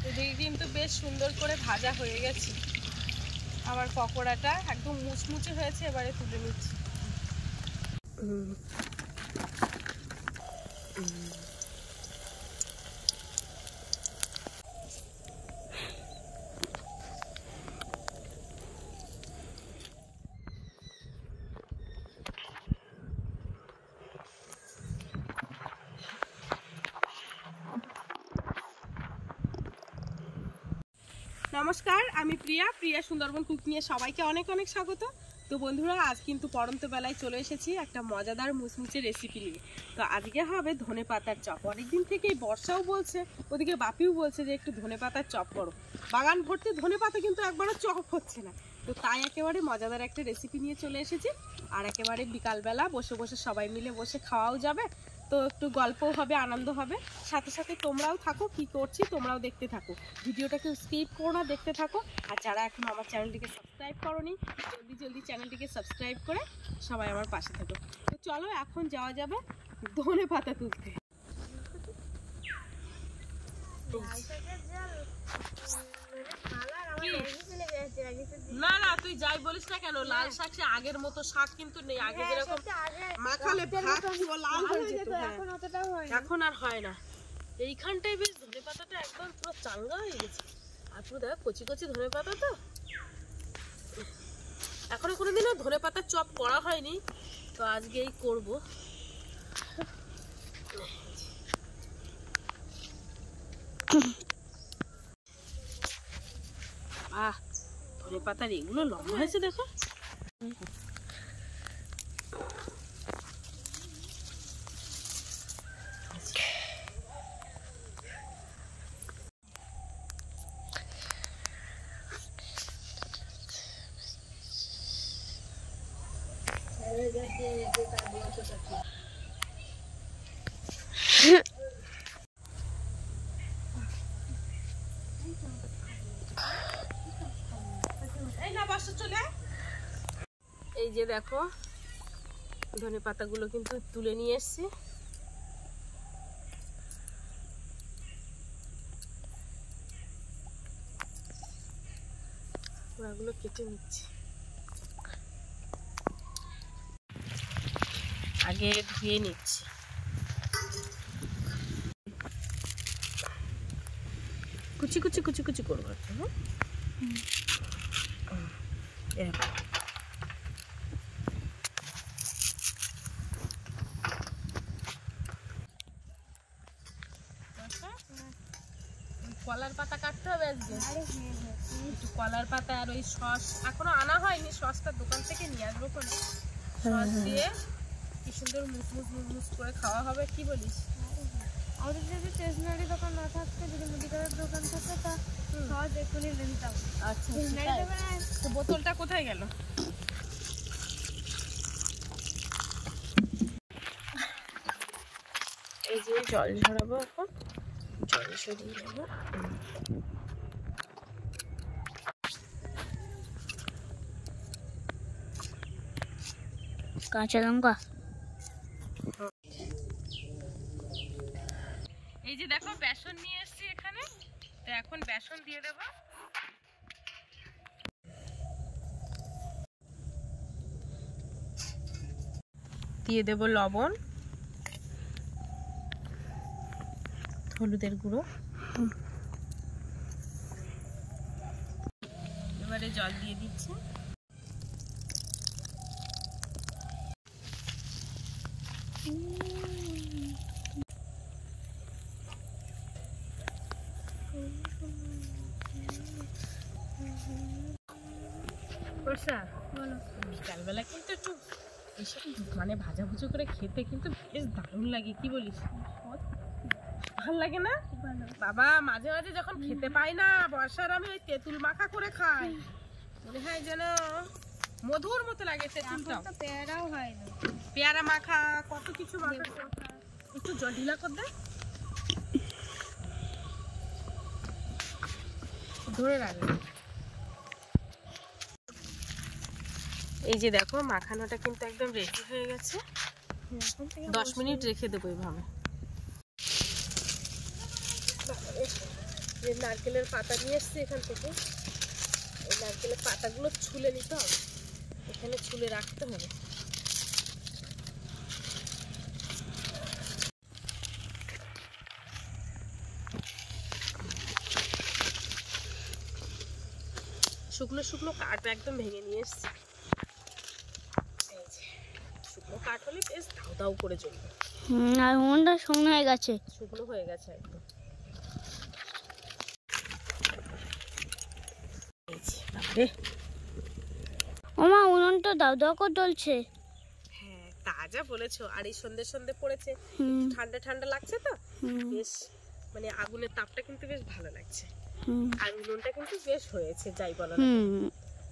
এদিকে কিন্তু বেশ সুন্দর করে ভাজা হয়ে গেছে। আমার পকোড়াটা একদম মুচমুচে হয়েছে, এবারে তুলে নিচ্ছি। নমস্কার, আমি প্রিয়া সুন্দরবন কুকিংয়ে সবাইকে অনেক অনেক স্বাগত। তো বন্ধুরা, আজ কিন্তু পড়ন্ত বেলায় চলে এসেছি একটা মজাদার মুচমুচে রেসিপি নিয়ে। তো আজকে হবে ধনে পাতার চপ। অনেকদিন থেকেই বর্ষাও বলছে, ওদিকে বাপিও বলছে যে একটু ধনে পাতার চপ করো। বাগান ভর্তি ধনে পাতা, কিন্তু একবারও চপ হচ্ছে না। তো তাই একেবারে মজাদার একটা রেসিপি নিয়ে চলে এসেছি। আর একেবারে বিকালবেলা বসে বসে সবাই মিলে বসে খাওয়াও যাবে, তো একটু গল্পও হবে, আনন্দ হবে। সাথে সাথে তোমরাও থাকো, কি করছি তোমরাও দেখতে থাকো, ভিডিওটাকে স্কিপ করো না, দেখতে থাকো। আর যারা এখন আমার চ্যানেলটিকে সাবস্ক্রাইব করোনি, জলদি চ্যানেলটিকে সাবস্ক্রাইব করে সবাই আমার পাশে থাকো। তো চলো এখন যাওয়া যাবে ধনে পাতা তুলতে। না না, তুই যাই বলিস না কেন, লাল শাক সে আগের মতো শাক কিন্তু নেই। আগে যেরকম মাখালে ভাত লাল হয়ে যেত, এখন আর হয় না। এইখানটাই বেশ ধনে পাতাটা একদম পুরো চাঙ্গা হয়ে গেছে। আর পুরো দেখ কচি কচি ধনে পাতা। তো এখনো কোনোদিনও ধনে পাতার চপ করা হয়নি, তো আজকেই করব। আহ, ধনে পাতার এগুলো লম্বা হয়েছে দেখো। এই যে দেখো ধনে পাতাগুলো কিন্তু তুলে নিয়ে এসছি। ওগুলো কেটে নিচ্ছি। আগে ধুয়ে নিচ্ছি। কুচি কুচি কুচি কুচি করবো। কলার পাতা কাটতে হবে আজকে। একটু কলার পাতা আর ওই সস এখনো আনা হয়নি, সসটা দোকান থেকে নিয়ে আসবো। সস দিয়ে কি সুন্দর মুসমুস করে খাওয়া হবে, কি বলিস? আমাদের যদি স্টেশনারি দোকান না থাকতো, যদি মুদিখানার দোকান থাকতো, তা সস এখনই নিতাম। আচ্ছা, তো বোতলটা কোথায় গেল? এই যে জল ঝরাবো, এখন জল সরিয়ে নেবো। কাঁচা লঙ্কা, এই যে দেখো বেসন নিয়ে এসেছি এখানে, তো এখন বেসন দিয়ে দেব। দিয়ে দেব লবণ, হলুদের গুঁড়ো, এবারে জল দিয়ে দিচ্ছি। বিকালবেলা কিন্তু একটু এসব মানে ভাজাভুজি করে খেতে কিন্তু বেশ দারুণ লাগে, কি বলিস? ভালো লাগে না বাবা? মাঝে মাঝে যখন খেতে পাই না বর্ষার, আমি ওই তেঁতুল মাখা করে খাই, মনে হয় যেন মধুর মতো লাগে। তেঁতুলটা পেয়ারাও হয় না, পেয়ারা মাখা, কত কিছু মাখা। একটু জল ঢিলা কর দে, ধরে রাখবে। এই যে দেখো মাখানোটা কিন্তু একদম রেডি হয়ে গেছে। 10 মিনিট রেখে দেবো এইভাবে। যে নারকেলের পাতা নিয়ে এসছি এখান থেকে, এই নারকেলের পাতাগুলো ছুলে নিতে হবে, এখানে ছুলে রাখতে হবে। শুকনো শুকনো কাঠ একদম ভেঙে নিয়ে এসছি। এই যে শুকনো কাঠ হলে বেশ দাউ দাউ করে জ্বলবে। আর উনুনটা শুকনো হয়ে গেছে, শুকনো হয়ে গেছে একদম। এই যে বাবারে, ওমা উনুনটা দাও দাও করে জ্বলছে। হ্যাঁ তাজা বলেছো। আর এই সন্ধ্যে সন্ধ্যে পড়েছে, ঠান্ডা ঠান্ডা লাগছে তো, বেশ মানে আগুনের তাপটা কিন্তু বেশ ভালো লাগছে। আর উনুনটা কিন্তু বেশ হয়েছে, যাই বলো না।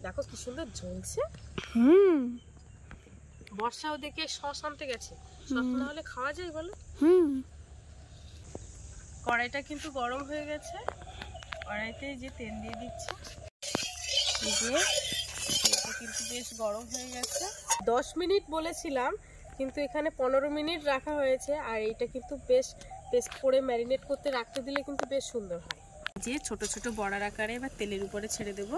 দেখো কি সুন্দর জ্বলছে। বর্ষাও দেখে সস আনতে গেছে, সস না হলে খাওয়া যায় বলো? কড়াইটা কিন্তু গরম হয়ে গেছে, কড়াইতে যে তেল দিয়ে দিচ্ছি, তেলটা কিন্তু বেশ গরম হয়ে গেছে। 10 মিনিট বলেছিলাম, কিন্তু এখানে 15 মিনিট রাখা হয়েছে। আর এইটা কিন্তু বেশ পেস্ট করে ম্যারিনেট করতে রাখতে দিলে কিন্তু বেশ সুন্দর হয়। যে ছোট ছোট বড়ার আকারে এবার তেলের উপরে ছেড়ে দেবো।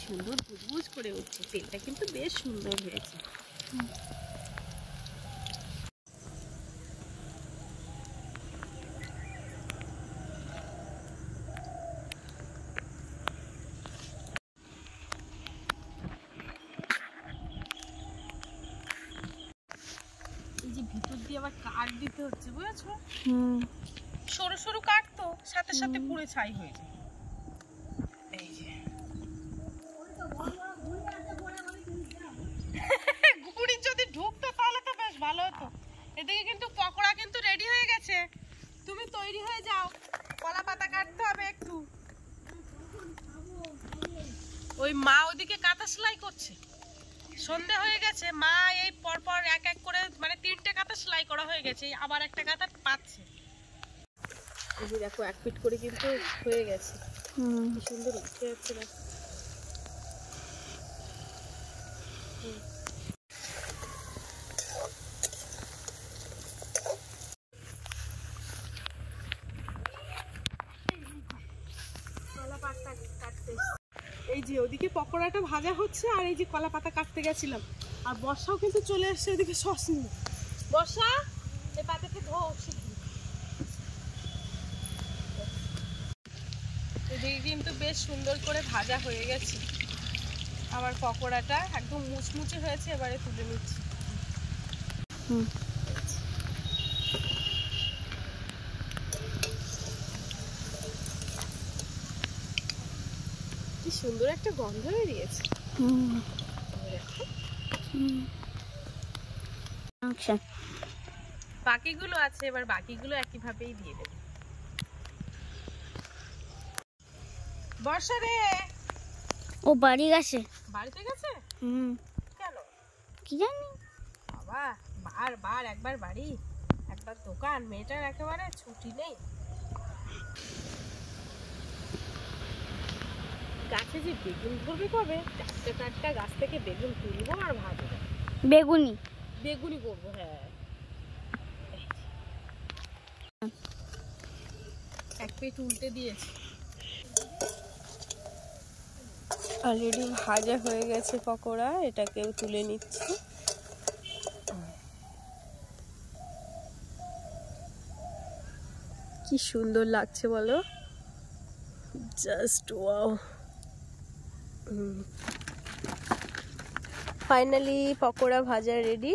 সুন্দর বুজবুজ করে উঠছে, তেলটা কিন্তু বেশ সুন্দর হয়েছে। এই যে ভিতর দিয়ে আবার কাঠ দিতে হচ্ছে, বুঝেছো? সরু সরু কাঠ তো সাথে সাথে পুড়ে ছাই হয়ে যায়। এই যে গুড়ি যদি ঢুকতো তাহলে তো বেশ ভালো হতো। এদিকে কিন্তু পকোড়া কিন্তু রেডি হয়ে গেছে, তুমি তৈরি হয়ে যাও। কলা পাতা কাটতে হবে একটু। ওই মা ওদিকে কাঁথা সেলাই করছে, সন্ধে হয়ে গেছে। মা এই পরপর এক এক করে মানে 3টে কাঁথা সেলাই করা হয়ে গেছে, আবার একটা কাঁথা পাচ্ছে। এই যে দেখো 1 ফিট করে কিন্তু হয়ে গেছে, কি সুন্দর উঠে যাচ্ছে না। এই যে ওদিকে পকোড়াটা ভাজা হচ্ছে, আর এই যে কলা পাতা কাটতে গেছিলাম। আর বর্ষাও কিন্তু চলে এসছে ওদিকে সস নিয়ে। বর্ষা, এই পাতাকে ধো। এদিকে কিন্তু বেশ সুন্দর করে ভাজা হয়ে গেছে, আমার পকোড়াটা একদম মুচমুচে হয়েছে। এবারে তুলে নিচ্ছি। কি সুন্দর একটা গন্ধ বেরিয়েছে। বাকিগুলো আছে, এবার বাকিগুলো একইভাবেই দিয়ে দেব। বর্ষা রে, ও বাড়ি গেছে। বাড়িতে গেছে? কেন কি জানি বাবা, বারবার একবার বাড়ি একবার দোকান, মেয়েটার একেবারে ছুটি নেই। গাছে যে বেগুন ধরবে কবে, টাটকা টাটকা গাছ থেকে বেগুন তুলবো আর ভাজবো। বেগুনি করবো। হ্যাঁ, 1 পিঠ উল্টে দিয়েছি। অলরেডি ভাজা হয়ে গেছে পকোড়া, এটাকেও তুলে নিচ্ছি। কি সুন্দর লাগছে বলো, জাস্ট ওয়াও। ফাইনালি পকোড়া ভাজা রেডি।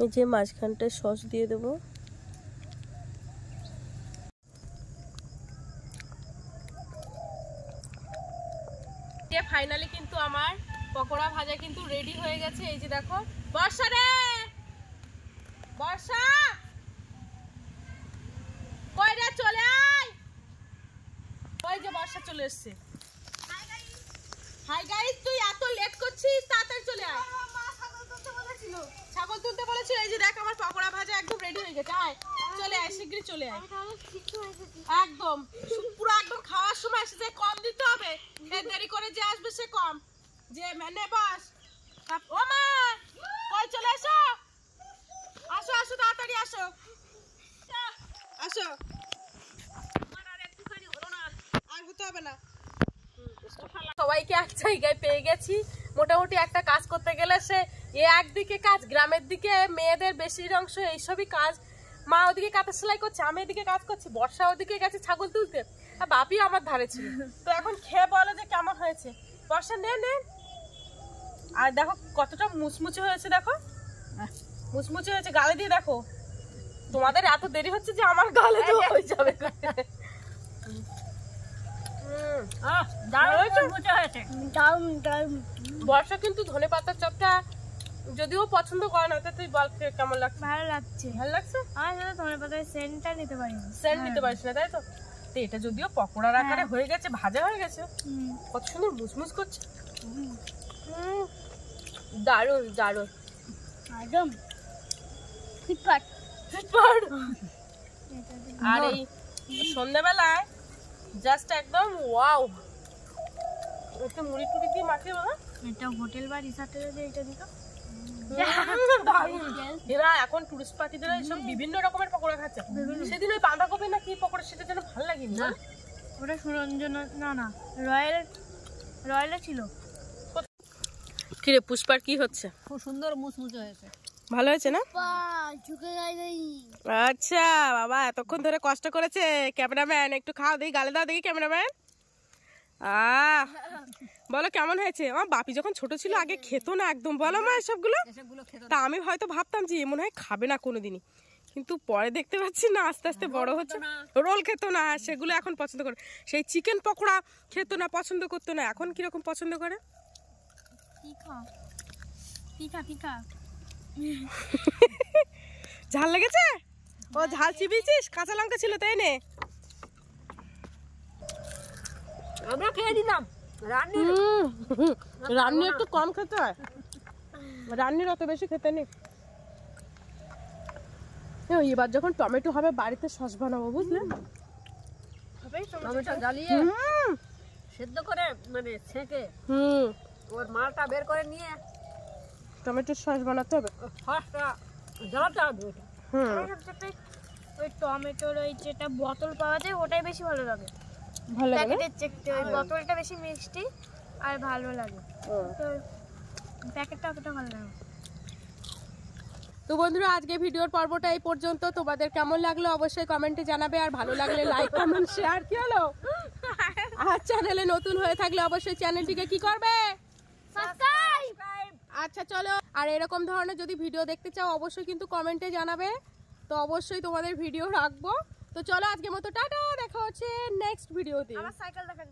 এই যে মাঝখানটা সস দিয়ে দেবো। ফাইনালি কিন্তু আমার পকোড়া ভাজা কিন্তু রেডি হয়ে গেছে। এই যে দেখো, বর্ষা রে, বর্ষা কই রে, চলে আয়। ওই যে বর্ষা চলে এসছে। হাই গাইস, তুই এত লেট করছিস, তাড়াতাড়ি চলে আয়। ছাগল তুলতে বলেছিল। এই যে দেখ আমার পকোড়া ভাজা একদম রেডি হয়ে গেছে। আয় চলে আয়, শিগগিরই চলে আয়। একদম পুরো একদম খাওয়ার সময় এসে যে কম দিতে হবে, দেরি করে যে আসবে সে কম। যে মানে বাস ও মা, কই চলে আসো, আসো আসো তাড়াতাড়ি আসো, আসো। আর হতে হবে না। সবাইকে এক জায়গায় পেয়ে গেছি। মোটামুটি একটা কাজ করতে গেলে সে একদিকে কাজ, গ্রামের দিকে মেয়েদের বেশির অংশ এইসবই কাজ। মা ওদিকে কাঁথা সেলাই করছে, আমি এদিকে কাজ করছি, বর্ষা ওদিকে গেছে ছাগল তুলতে, আর বাপি আমার ধারে ছিল। তো এখন খেয়ে বলো যে কেমন হয়েছে। বর্ষা নে নে। আর দেখো কতটা মুচমুচে হয়েছে, দেখো মুচমুচে হয়েছে, গালে দিয়ে দেখো। তোমাদের এত দেরি হচ্ছে যে আমার গালে তো হয়ে যাবে। বর্ষা কিন্তু ধনেপাতার চপটা যদিও পছন্দ করে না, তুই বল কেমন লাগছে? ভালো লাগছে। ভালো লাগছে? আমি শুধু ধনেপাতার সেন্টটা নিতে পারি না। সেন্ট নিতে পারিস না, তাই তো? তো এটা যদিও পকোড়ার আকারে হয়ে গেছে, ভাজা হয়ে গেছে, কত সুন্দর মুচমুচ করছে। দারুন দারুন, একদম ফিটফাট। আর এই সন্ধ্যাবেলায় জাস্ট একদম ওয়াও। একটু মুড়ি টুড়ি দিয়ে মাখিয়ে বাবা, এটা হোটেল বা রিসর্টে যদি এটা দিত। এরা এখন টুরিস্ট পার্টিদের এইসব বিভিন্ন রকমের পকোড়া খাচ্ছে। সেদিন ওই বাঁধাকপি না কি পকোড়া, সেটা যেন ভালো লাগেনি। ওটা সুরঞ্জন না রয়্যালে ছিল। কিরে পুষ্পার কি হচ্ছে? খুব সুন্দর মুচমুচে হয়েছে। ভালো হয়েছে না? আচ্ছা বাবা এতক্ষণ ধরে কষ্ট করেছে ক্যামেরাম্যান, একটু খাও দেখি, গালে দাও দেখি ক্যামেরাম্যান। বলো কেমন হয়েছে? আমার বাপি যখন ছোট ছিল আগে খেতো না একদম, বলো মা এসবগুলো। তা আমি হয়তো ভাবতাম যে মনে হয় খাবে না কোনোদিনই, কিন্তু পরে দেখতে পাচ্ছি না আস্তে আস্তে বড় হচ্ছে। রোল খেত না, সেগুলো এখন পছন্দ করে। সেই চিকেন পকোড়া খেত না, পছন্দ করতো না, এখন কিরকম পছন্দ করে। ঝাল লেগেছে? ও ঝাল চিবিয়েছিস? কাঁচা লঙ্কা ছিল তাই নে। আমরা খেয়ে দিলাম। রান্নি একটু কম খেতে হয়, রান্নির অত বেশি খেতে নেই। এবার যখন টমেটো হবে বাড়িতে সস বানাবো, বুঝলে? টমেটো জ্বালিয়ে সেদ্ধ করে মানে ছেঁকে ওর মালটা বের করে নিয়ে টমেটোর সস বানাতে হবে। সসটা জ্বালাতে হবে। ওই টমেটোর ওই যেটা বোতল পাওয়া যায় ওটাই বেশি ভালো লাগে। ভালো লাগে প্যাকেটের চেয়ে ওই বোতলটা বেশি মিষ্টি আর ভালো লাগে, তো প্যাকেটটা অতটা ভালো লাগে। তো বন্ধুরা আজকে ভিডিওর পর্বটা এই পর্যন্ত। তোমাদের কেমন লাগলো অবশ্যই কমেন্টে জানাবে, আর ভালো লাগলে লাইক কমেন্ট শেয়ার। কি হলো? আর চ্যানেলে নতুন হয়ে থাকলে অবশ্যই চ্যানেলটিকে কি করবে? সাবস্ক্রাইব। আচ্ছা চলো, আর এরকম ধরনের যদি ভিডিও দেখতে চাও অবশ্যই কিন্তু কমেন্টে জানাবে, তো অবশ্যই তোমাদের ভিডিও রাখবো। তো চলো আজকের মতো টাটা, দেখা হচ্ছে নেক্সট ভিডিওতে। আমার সাইকেল দেখেন।